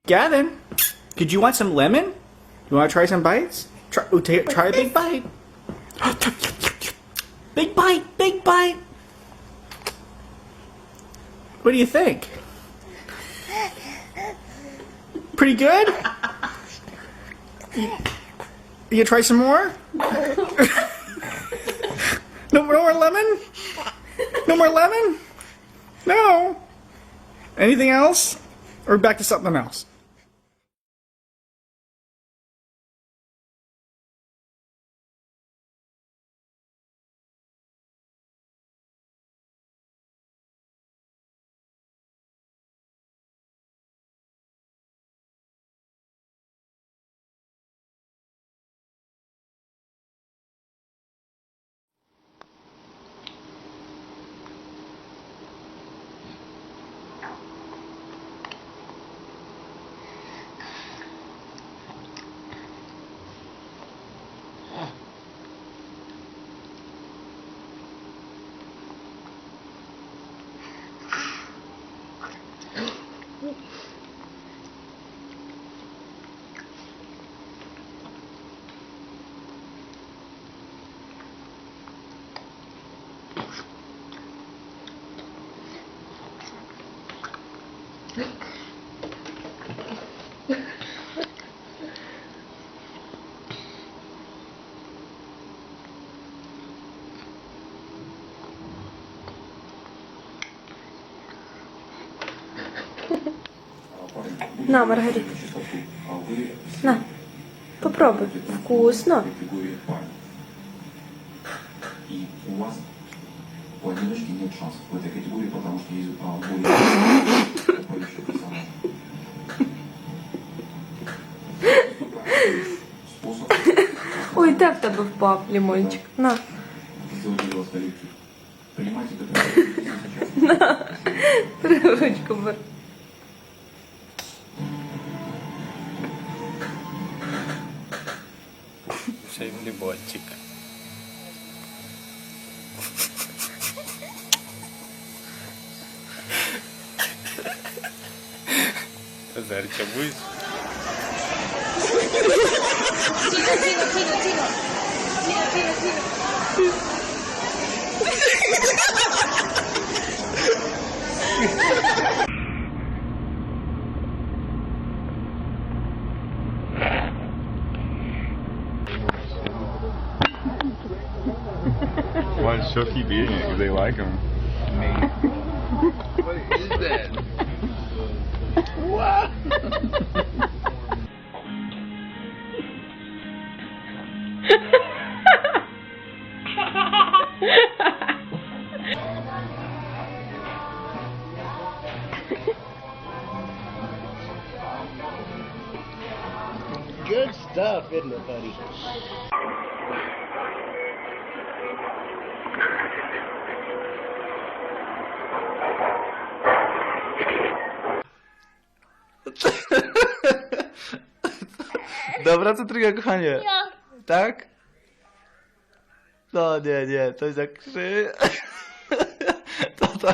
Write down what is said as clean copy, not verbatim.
Gavin, did you want some lemon? You want to try some bites? Try a big bite. Big bite, big bite. What do you think? Pretty good? You gonna try some more? No more lemon? No more lemon? No. Anything else? Or back to something else? На, Маргарита. На, попробуй. Вкусно. И у вас у одиночки нет шансов в этой категории, потому что есть более поющие персонажи. Способ. Ой, де в тебе впав лимончик? На. Сделайте, пожалуйста, коллектив. Принимайте это. На. Ручку бери. Ще й лимончик. Зарча будеш? Why should keep eating it? Because they like them. What is that? What? Good stuff, isn't it, buddy? Dobra, co tryga, kochanie? Tak? No nie, to jest jak krzy... To